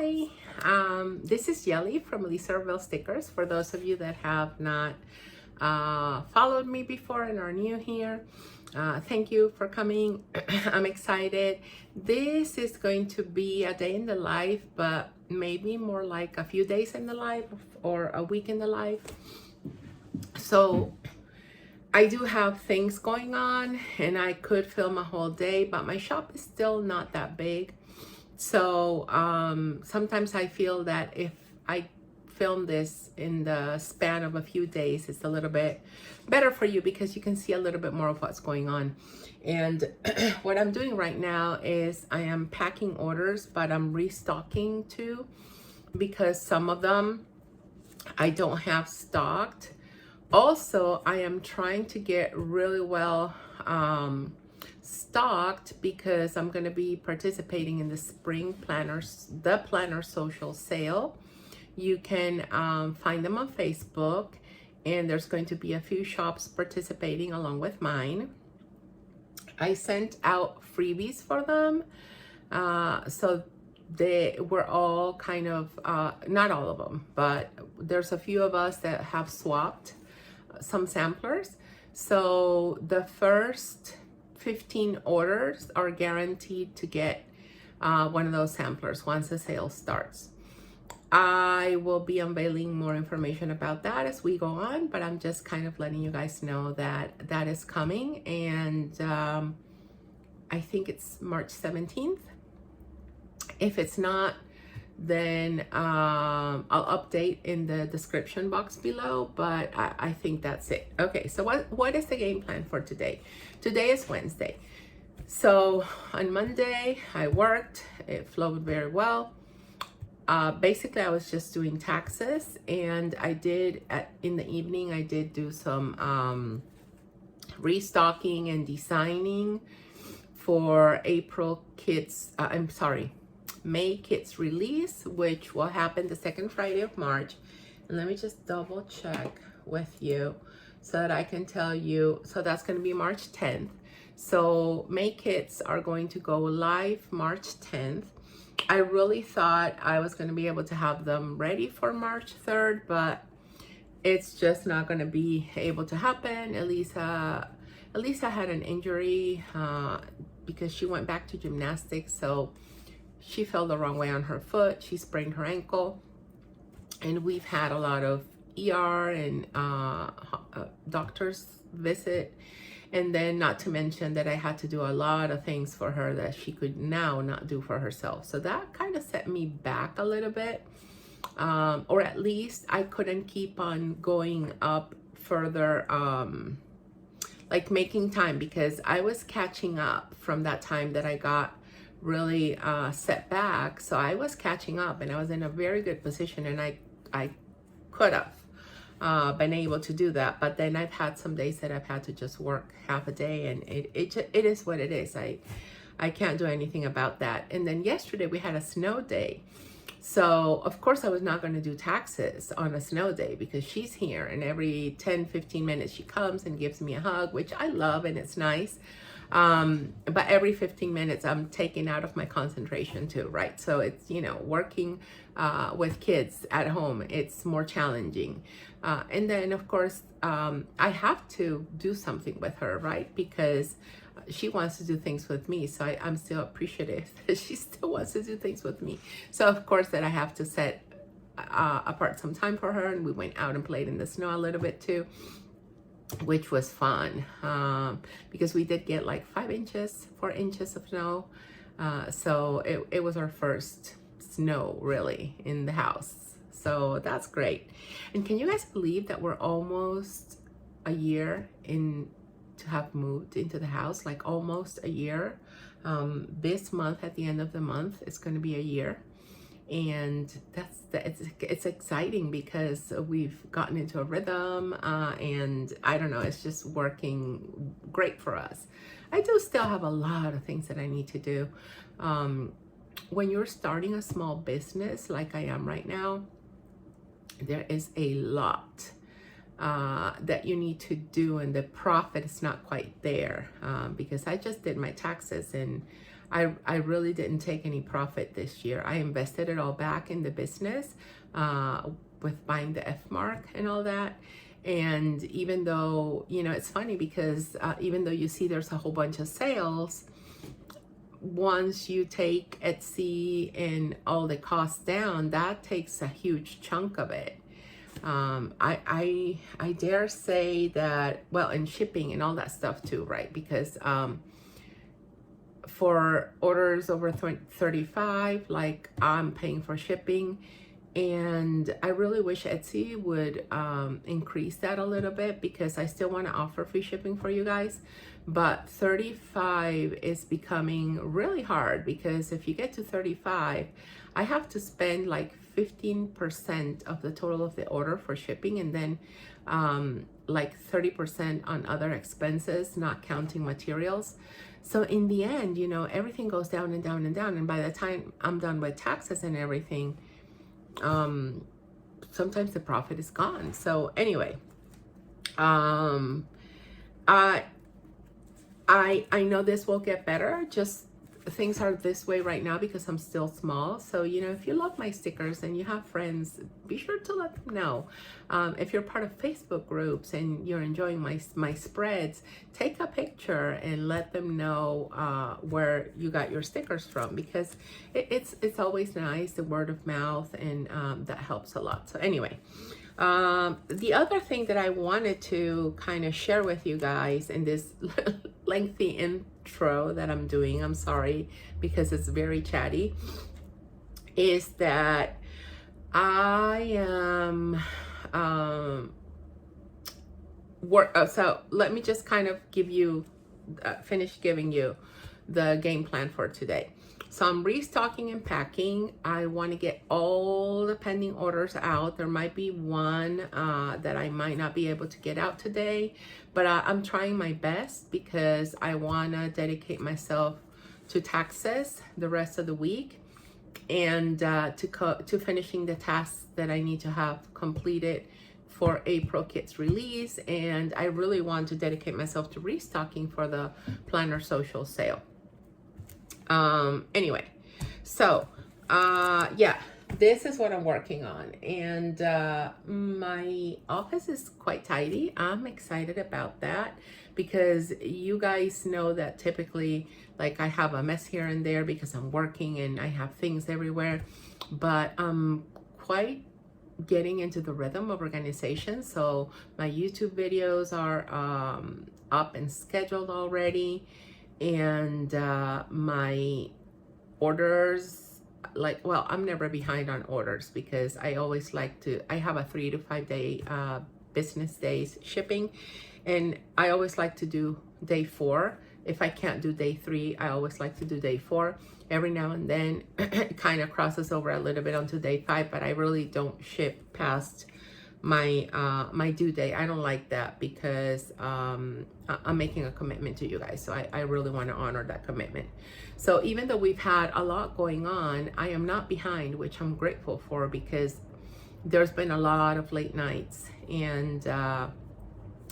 Hi, this is Yelly from Liserville Stickers. For those of you that have not followed me before and are new here, thank you for coming. I'm excited. This is going to be a day in the life, but maybe more like a few days in the life or a week in the life. So I do have things going on and I could film a whole day, but my shop is still not that big. So sometimes I feel that if I film this in the span of a few days, it's a little bit better for you because you can see a little bit more of what's going on. And what I'm doing right now is I am packing orders, but I'm restocking too, because some of them I don't have stocked. Also, I am trying to get really well stocked because I'm going to be participating in the spring planners, the planner social sale. You can find them on Facebook, and there's going to be a few shops participating along with mine. I sent out freebies for them, so they were all kind of not all of them, but there's a few of us that have swapped some samplers. So the first 15 orders are guaranteed to get one of those samplers once the sale starts. I will be unveiling more information about that as we go on, but I'm just kind of letting you guys know that that is coming. And I think it's March 17th. If it's not, then I'll update in the description box below, but I think that's it. Okay, so what is the game plan for today? Today is Wednesday. So on Monday, I worked. It flowed very well. Basically, I was just doing taxes, and I did, in the evening, I did do some restocking and designing for May Kids release, which will happen the second Friday of March. And let me just double check with you so that I can tell you. So that's going to be March 10th. So May Kids are going to go live March 10th. I really thought I was going to be able to have them ready for March 3rd, but it's just not going to be able to happen. Elisa had an injury because she went back to gymnastics, so she fell the wrong way on her foot. She sprained her ankle, and we've had a lot of ER and doctor's visit. And then not to mention that I had to do a lot of things for her that she could now not do for herself. So that kind of set me back a little bit. Or at least I couldn't keep on going up further, like making time, because I was catching up from that time that I got really set back. So I was catching up and I was in a very good position, and I could have been able to do that. But then I've had some days that I've had to just work half a day, and it is what it is. I can't do anything about that. And then yesterday we had a snow day. So of course I was not going to do taxes on a snow day because she's here, and every 10-15 minutes she comes and gives me a hug, which I love and it's nice. But every 15 minutes I'm taken out of my concentration too, right? So it's, working with kids at home, it's more challenging. And then of course, I have to do something with her, right? Because she wants to do things with me. So I'm still appreciative that she still wants to do things with me. So of course that I have to set apart some time for her. And we went out and played in the snow a little bit too, which was fun, because we did get like 4 inches of snow. So it was our first snow really in the house. So that's great. And can you guys believe that we're almost a year in to have moved into the house? Like almost a year. This month, at the end of the month, it's going to be a year. And it's exciting because we've gotten into a rhythm, and I don't know, it's just working great for us. I do still have a lot of things that I need to do. When you're starting a small business like I am right now, there is a lot that you need to do, and the profit is not quite there, because I just did my taxes and I really didn't take any profit this year. I invested it all back in the business with buying the F mark and all that. And even though, you know, it's funny because even though you see there's a whole bunch of sales, once you take Etsy and all the costs down, that takes a huge chunk of it. I dare say that, well, and shipping and all that stuff too, right? Because for orders over 35, like, I'm paying for shipping. And I really wish Etsy would increase that a little bit, because I still want to offer free shipping for you guys. But 35 is becoming really hard, because if you get to 35, I have to spend like 15% of the total of the order for shipping, and then like 30% on other expenses, not counting materials. So in the end, you know, everything goes down and down and down. And by the time I'm done with taxes and everything, sometimes the profit is gone. So anyway, I know this will get better. Just things are this way right now because I'm still small. So, you know, if you love my stickers and you have friends, be sure to let them know. If you're part of Facebook groups and you're enjoying my spreads, take a picture and let them know where you got your stickers from, because it's always nice, the word of mouth, and that helps a lot. So anyway, the other thing that I wanted to kind of share with you guys in this lengthy intro that I'm doing, I'm sorry, because it's very chatty, is that I am so let me just kind of give you finish giving you the game plan for today. So I'm restocking and packing. I want to get all the pending orders out. There might be one that I might not be able to get out today, but I'm trying my best, because I want to dedicate myself to taxes the rest of the week, and to finishing the tasks that I need to have completed for April Kits release. And I really want to dedicate myself to restocking for the Planner Social sale. Anyway, so yeah, this is what I'm working on, and my office is quite tidy. I'm excited about that, because you guys know that typically, like, I have a mess here and there because I'm working and I have things everywhere, but I'm quite getting into the rhythm of organization. So my YouTube videos are up and scheduled already, and my orders, like, well, I'm never behind on orders, because I always like to, I have a 3 to 5 day business days shipping, and I always like to do day 4. If I can't do day 3, I always like to do day 4. Every now and then it kind of crosses over a little bit onto day 5, but I really don't ship past my my due date. I don't like that, because I'm making a commitment to you guys, so I really want to honor that commitment. So even though we've had a lot going on, I am not behind, which I'm grateful for, because there's been a lot of late nights, and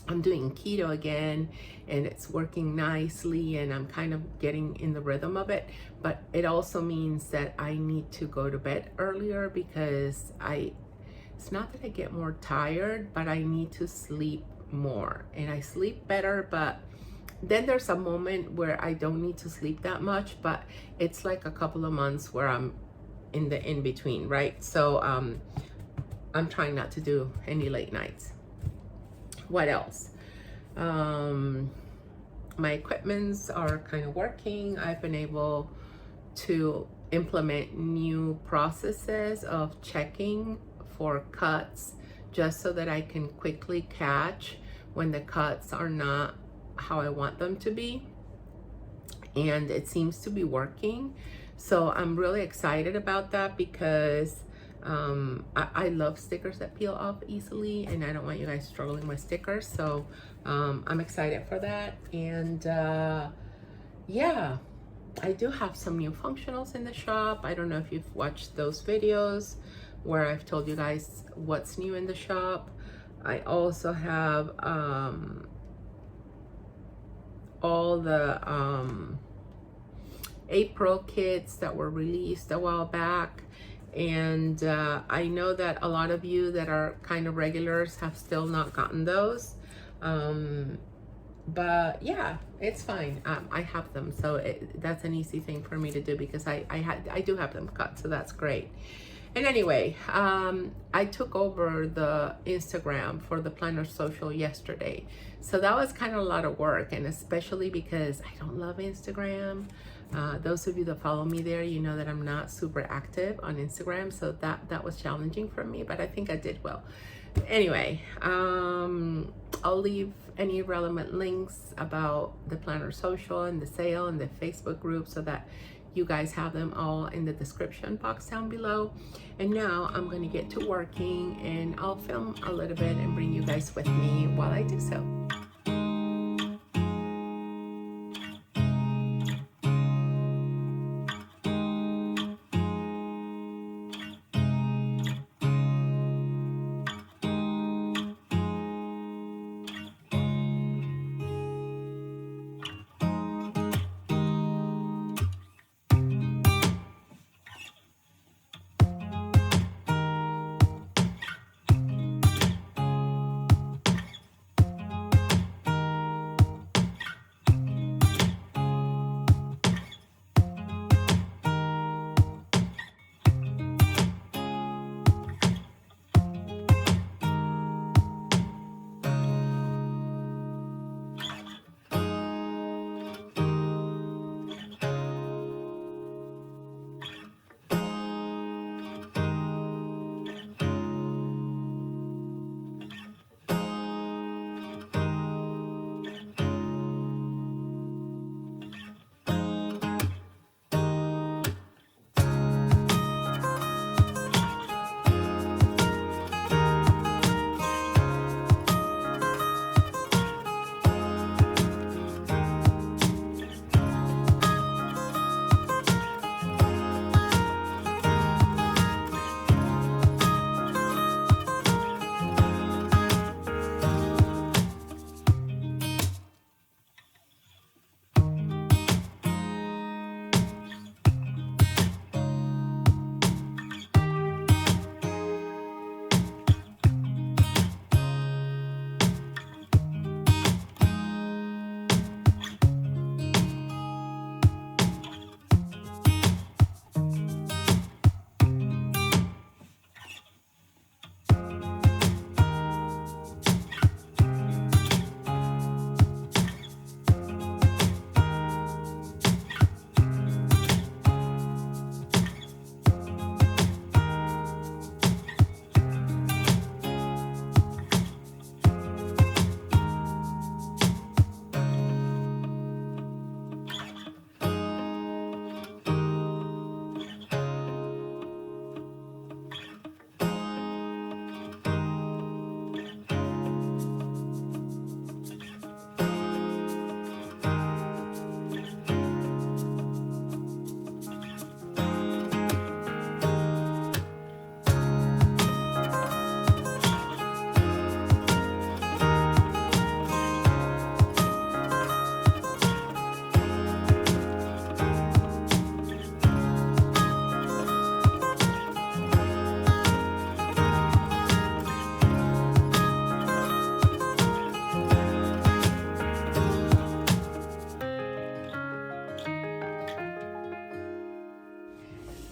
I'm doing keto again, and it's working nicely, and I'm kind of getting in the rhythm of it. But it also means that I need to go to bed earlier, because it's not that I get more tired, but I need to sleep more, and I sleep better. But then there's a moment where I don't need to sleep that much, but it's like a couple of months where I'm in the in-between, right? So I'm trying not to do any late nights. What else? My equipments are kind of working. I've been able to implement new processes of checking for cuts, just so that I can quickly catch when the cuts are not how I want them to be, and it seems to be working. So I'm really excited about that, because I love stickers that peel off easily, and I don't want you guys struggling with stickers. So I'm excited for that. And yeah, I do have some new functionals in the shop. I don't know if you've watched those videos where I've told you guys what's new in the shop. I also have all the April kits that were released a while back. And I know that a lot of you that are kind of regulars have still not gotten those. But yeah, it's fine. I have them, so that's an easy thing for me to do because I do have them cut, so that's great. And anyway, I took over the Instagram for the Planner Social yesterday, so that was kind of a lot of work, and especially because I don't love Instagram. Those of you that follow me there, you know that I'm not super active on Instagram, so that was challenging for me, but I think I did well. Anyway, I'll leave any relevant links about the Planner Social and the sale and the Facebook group so that you guys have them all in the description box down below. And now I'm going to get to working, and I'll film a little bit and bring you guys with me while I do so.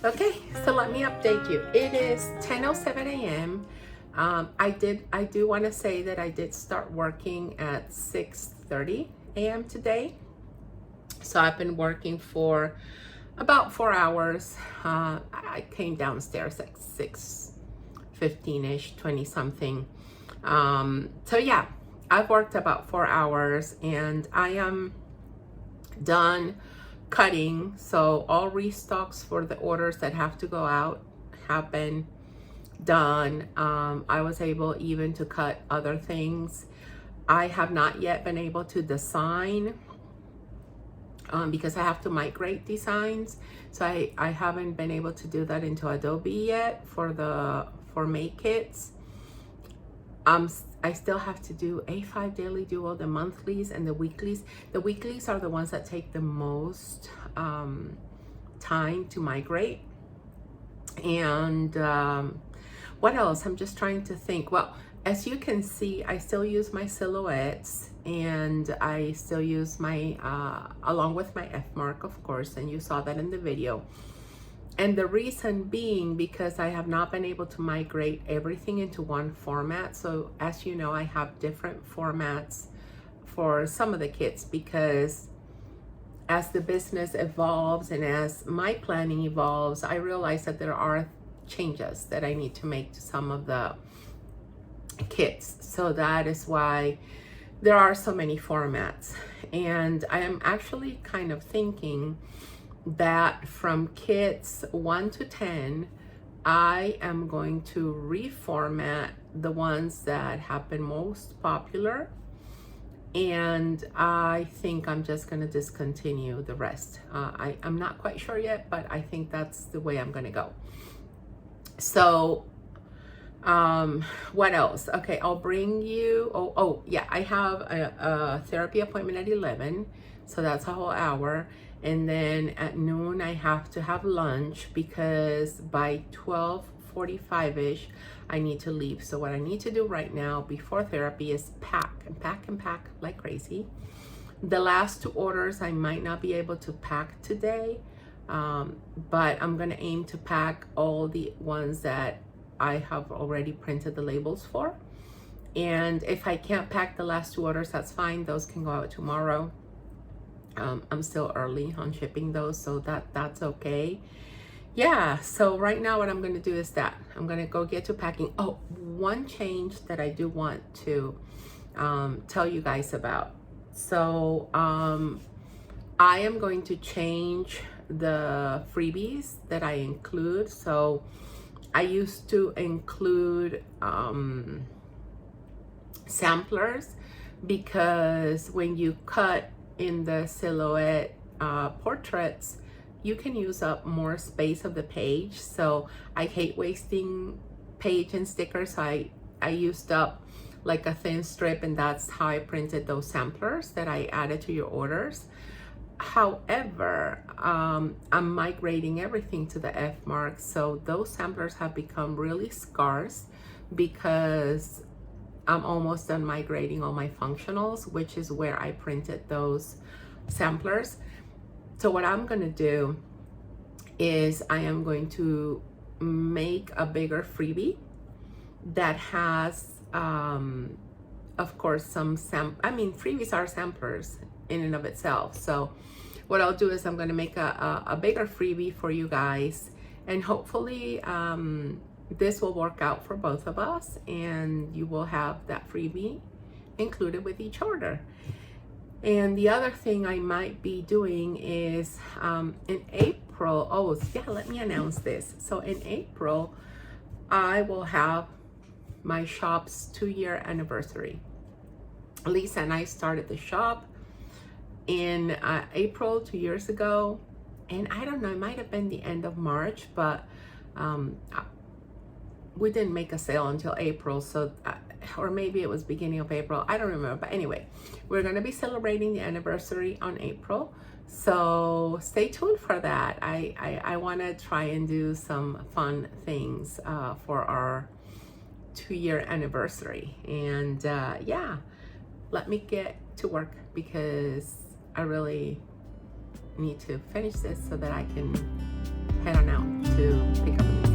Okay, so let me update you. It is 10:07 a.m. I do want to say that I did start working at 6:30 a.m. today. So I've been working for about 4 hours. I came downstairs at 6:15ish, 20 something. So yeah, I've worked about 4 hours and I am done cutting. So all restocks for the orders that have to go out have been done. I was able even to cut other things. I have not yet been able to design because I have to migrate designs. So I haven't been able to do that into Adobe yet for Make Kits. I still have to do A5 daily duo, the monthlies and the weeklies. The weeklies are the ones that take the most time to migrate. And what else? I'm just trying to think. Well, as you can see, I still use my silhouettes, and I still use my, along with my F mark, of course, and you saw that in the video. And the reason being because I have not been able to migrate everything into one format. So as you know, I have different formats for some of the kits, because as the business evolves and as my planning evolves, I realize that there are changes that I need to make to some of the kits. So that is why there are so many formats. And I am actually kind of thinking that from kits 1 to 10, I am going to reformat the ones that have been most popular, and I think I'm just going to discontinue the rest. I'm not quite sure yet, but I think that's the way I'm going to go. So what else? Okay, I'll bring you, yeah, I have a therapy appointment at 11, so that's a whole hour. And then at noon, I have to have lunch, because by 12:45-ish, I need to leave. So what I need to do right now before therapy is pack and pack and pack like crazy. The last 2 orders, I might not be able to pack today, but I'm gonna aim to pack all the ones that I have already printed the labels for. And if I can't pack the last 2 orders, that's fine. Those can go out tomorrow. I'm still early on shipping those, so that's okay. Yeah, so right now what I'm going to do is that I'm going to go get to packing. Oh, one change that I do want to tell you guys about. So I am going to change the freebies that I include. So I used to include samplers, because when you cut in the silhouette portraits, you can use up more space of the page. So I hate wasting page and stickers. I used up like a thin strip, and that's how I printed those samplers that I added to your orders. However, I'm migrating everything to the F mark, so those samplers have become really scarce, because I'm almost done migrating all my functionals, which is where I printed those samplers. So what I'm going to do is I am going to make a bigger freebie that has, of course, some freebies are samplers in and of itself. So what I'll do is I'm going to make a bigger freebie for you guys, and hopefully this will work out for both of us, and you will have that freebie included with each order. And the other thing I might be doing is in April, let me announce this. So in April, I will have my shop's 2-year anniversary. Lisa and I started the shop in April 2 years ago, and I don't know, it might have been the end of March, but we didn't make a sale until April, so or maybe it was beginning of April, I don't remember. But anyway, we're going to be celebrating the anniversary on April, so stay tuned for that. I want to try and do some fun things for our 2-year anniversary. And yeah, let me get to work, because I really need to finish this so that I can head on out to pick up the weekend.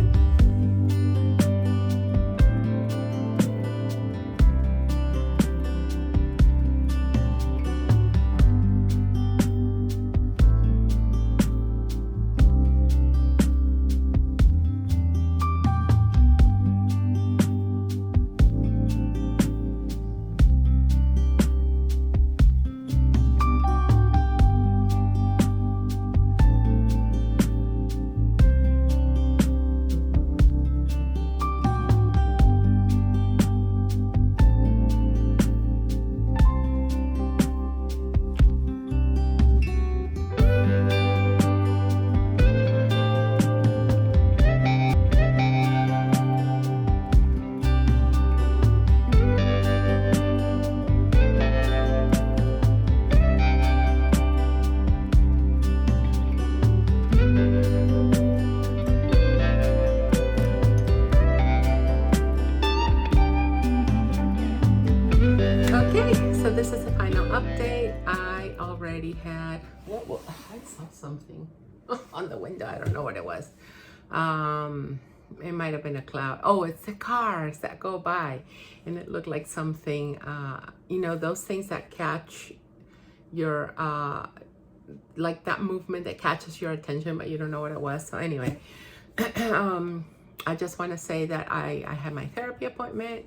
update, I already had, I saw something on the window. I don't know what it was. It might have been a cloud. Oh, it's the cars that go by, and it looked like something, you know, those things that catch your, like that movement that catches your attention, but you don't know what it was. So anyway, I just want to say that I had my therapy appointment.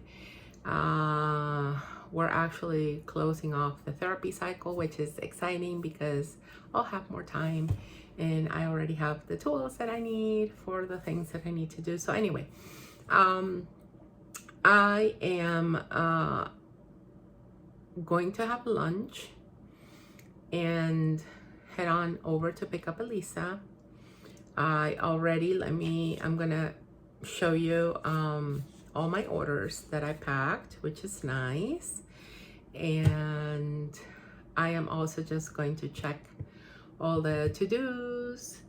We're actually closing off the therapy cycle, which is exciting because I'll have more time and I already have the tools that I need for the things that I need to do. So anyway, I am going to have lunch and head on over to pick up Elisa. I'm gonna show you all my orders that I packed, which is nice. And I am also just going to check all the to-dos.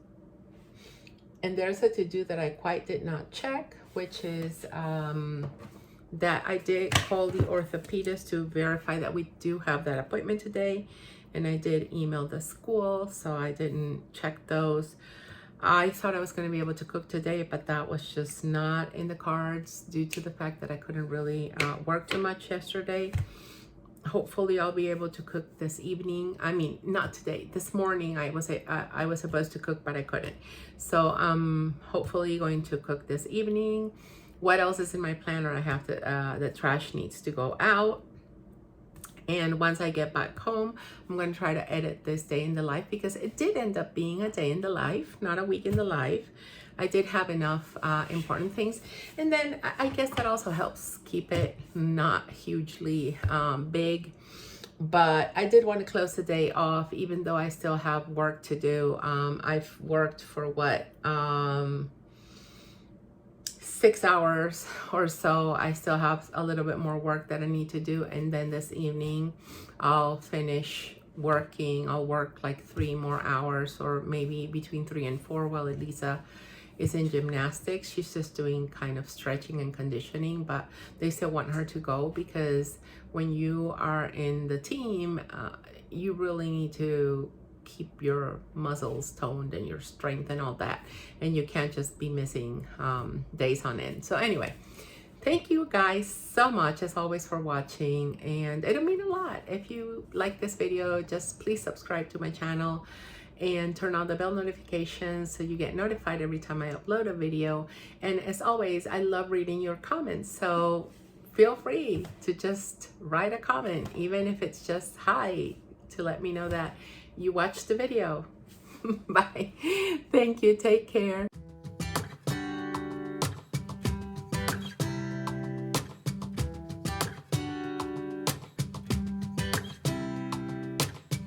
And there's a to-do that I quite did not check, which is that I did call the orthopedist to verify that we do have that appointment today. And I did email the school, so I didn't check those. I thought I was going to be able to cook today, but that was just not in the cards due to the fact that I couldn't really work too much yesterday. Hopefully I'll be able to cook this evening. I mean, not today. This morning I was supposed to cook, but I couldn't. So I'm hopefully going to cook this evening. What else is in my planner? I have to, the trash needs to go out. And once I get back home, I'm going to try to edit this day in the life, because it did end up being a day in the life, not a week in the life. I did have enough important things. And then I guess that also helps keep it not hugely big. But I did want to close the day off, even though I still have work to do. I've worked for what? 6 hours or so. I still have a little bit more work that I need to do, and then this evening I'll finish working. I'll work like 3 more hours, or maybe between 3 and 4, while Elisa is in gymnastics. She's just doing kind of stretching and conditioning, but they still want her to go, because when you are in the team, you really need to keep your muscles toned and your strength and all that, and you can't just be missing days on end. So anyway, thank you guys so much as always for watching, and it'll mean a lot if you like this video. Just please subscribe to my channel and turn on the bell notifications so you get notified every time I upload a video. And as always, I love reading your comments, so feel free to just write a comment, even if it's just hi, to let me know that you watched the video. Bye. Thank you. Take care.